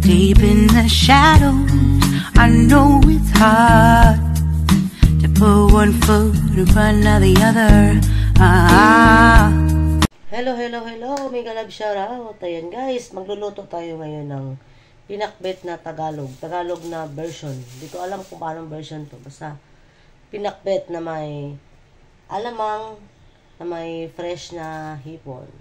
Deep in the shadows, I know it's hard to put one foot in front of the other. Hello, may galab shoutout. Ayan guys, magluluto tayo ngayon ng pinakbet na Tagalog na version. Hindi ko alam kung paano version to. Basta pinakbet na may alamang, na may fresh na hipon.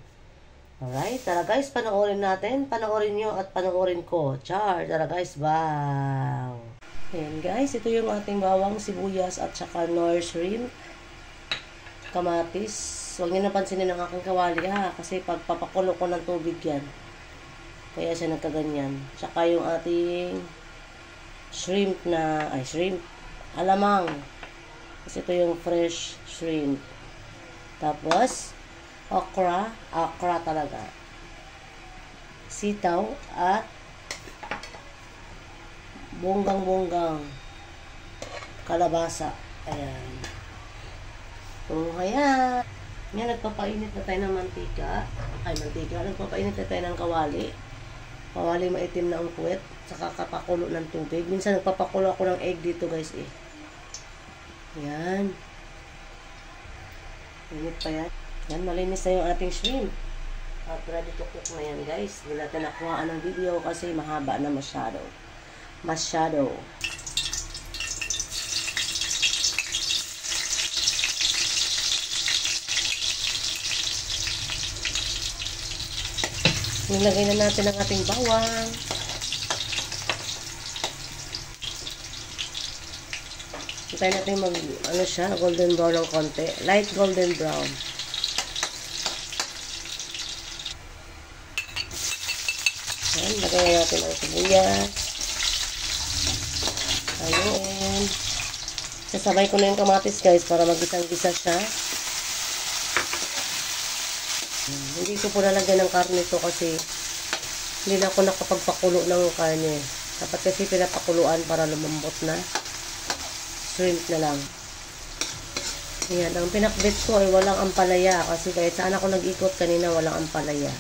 Alright, tara guys, panoorin natin. Panoorin nyo at panoorin ko. Char, tara guys, bang! Ayan guys, ito yung ating bawang, sibuyas at saka Knorr shrimp. Kamatis. Huwag nyo napansinin ang aking kawali ha, kasi pagpapakulo ko ng tubig yan. Kaya siya nagkaganyan. Saka yung ating shrimp, alamang. Kasi ito yung fresh shrimp. Tapos, okra talaga. Sitaw at bonggang kalabasa. Ayan. So, ayan. Ngayon, nagpapainit na tayo ng mantika. Nagpapainit na tayo ng kawali. Kawali maitim na ang puwet. Saka kapakulo ng tubig. Minsan, nagpapakulo ako ng egg dito, guys, eh. Ayan. Init pa yan. Yan, malinis na yung ating shrimp. At ready to cook na yan, guys. Hindi natin nakuhaan ng video kasi mahaba na masyado. Nilagay na natin ang ating bawang. Hintay natin golden brown ng konti. Light golden brown. Ayan, lagay na natin ang sibuyas. Ayun. Sasabay ko na yung kamatis guys para magisang-gisa siya. Hindi ko po nalagyan ng karne ito kasi hindi na ako nakapagpakulo ng karne. Dapat kasi pinapakuluan para lumambot na. Shrimp na lang. Ayan, ang pinakbet ko ay walang ampalaya kasi kahit saan ako nag-ikot kanina walang ampalaya.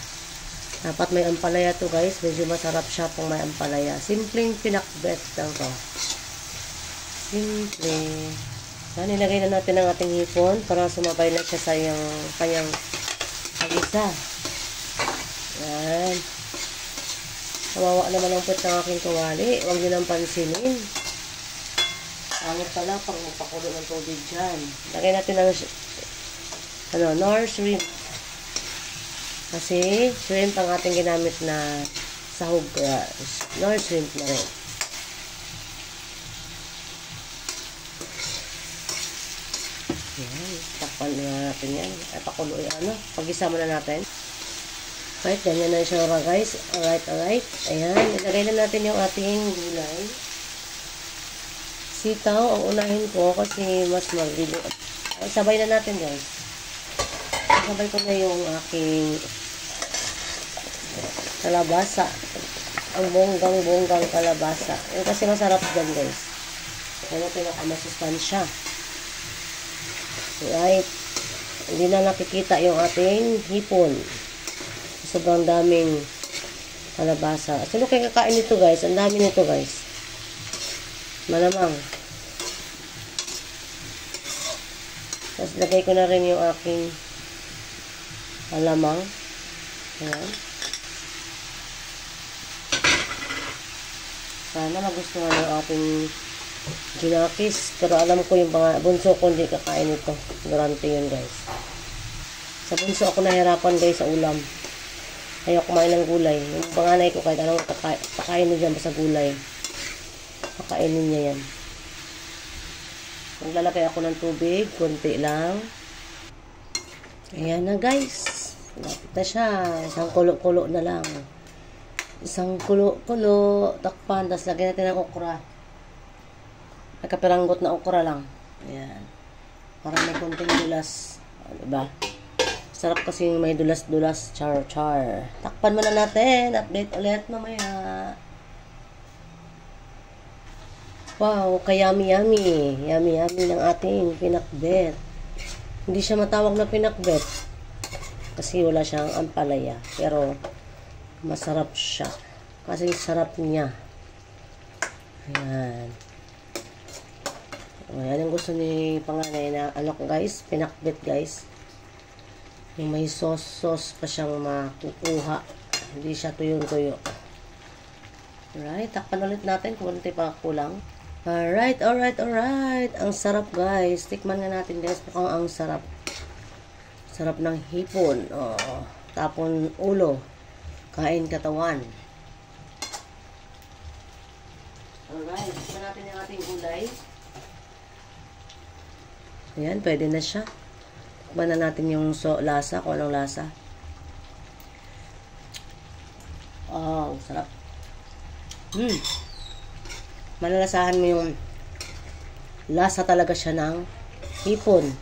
Dapat may ampalaya to guys. Medyo masarap siya kung may ampalaya. Simpleng pinakbet lang to. Simple. Yan, nilagay na natin ang ating hipon para sumabay na siya sa kanyang isa. Yan. Kawawa naman ang puwet ng aking kawali. Huwag nyo nang pansinin. Angit pala pang magpakulo ng tubig dyan. Lagay natin ang Knorr shrimp. Kasi shrimp ang ating ginamit na sahog. Knorr shrimp na rin. Yan. Takpan na natin yan. At pakulo pag-isa muna natin. Right, ganyan na siya guys. Alright. Ayan. Ilagay na natin yung ating gulay. Sitaw ang unahin ko kasi mas mabili. Sabay na natin guys. Sabay ko na yung aking kalabasa. Ang bonggang kalabasa. Yung kasi masarap dyan guys. Ano pinakamasustansya. Right. Hindi na nakikita yung ating hipon. Sobrang daming kalabasa. Sino kayo kakain nito guys? Ang dami nito guys. Malamang. Tapos lagay ko na rin yung aking alamang. Ayan. Sana magustuhan yung ating ginakis. Pero alam ko yung mga bunso ko hindi kakain ito. Garante yun guys. Sa bunso ako nahirapan guys sa ulam. Ayaw kumain ng gulay. Yung panganay ko kahit anong kakain mo dyan basta gulay. Kakainin niya yan. Maglalagay ako ng tubig. Kunti lang. Ayan na guys. Lapit na siya. Isang kulo-kulo na lang. Isang kulo-kulo. Takpan. Tapos lagyan natin ng okra. May kapiranggot na okra lang. Ayan. Para may kunting dulas. Diba? Sarap kasi may dulas-dulas. Char. Takpan muna natin. Update ulit mamaya. Wow, kayami-yami. Yami-yami ng ating pinakbet. Hindi siya matawag na pinakbet. Kasi wala siyang ampalaya. Pero, masarap siya. Kasing sarap niya. Ayan. Ayan yung gusto ni panganay na ano guys, pinakbet guys. Yung may sauce pa siyang makukuha. Hindi siya tuyong-tuyo. Alright, takpan ulit natin kung konti pa kulang. Alright. Ang sarap guys. Tikman nga natin guys. Mukhang ang sarap. Sarap ng hipon. Oh, tapon ulo. Kain katawan. Alright, tikman natin yung ating gulay. Ayan, pwede na siya. Tikman na natin yung lasa, kung anong lasa. Oh, sarap. Malalasahan mo yung lasa talaga siya ng hipon.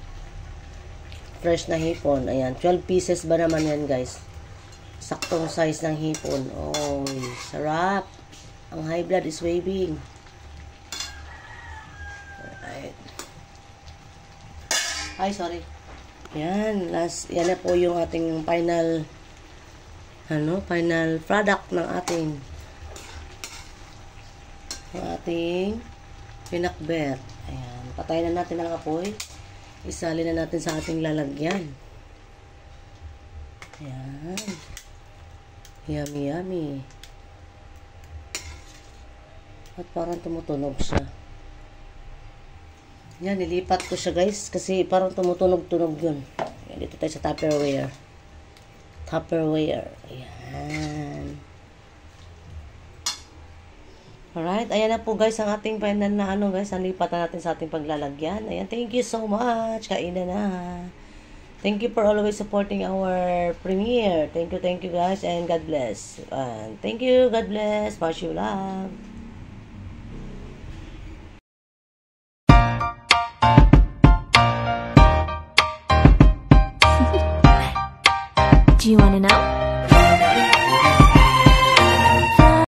Fresh na hipon. Ayan, 12 pieces ba naman yan guys? Saktong size ng hipon. Oh, sarap. Ang high blood is waving. Alright. Ay, sorry. Yan, yan na po yung ating final product ng ating pinakbet. Ayan, patayin na natin ang apoy. Isali na natin sa ating lalagyan. Ayan. Yummy. At parang tumutunog siya. Yan, nilipat ko siya guys. Kasi parang tumutunog-tunog yun. Yan, dito tayo sa Tupperware. Ayan. Alright, ayan na po guys ang ating final na guys. Ang lipat na natin sa ating paglalagyan. Ayan, thank you so much. Kainan na. Thank you for always supporting our premiere. Thank you guys and God bless. Thank you, God bless. Much you love. Do you want to know?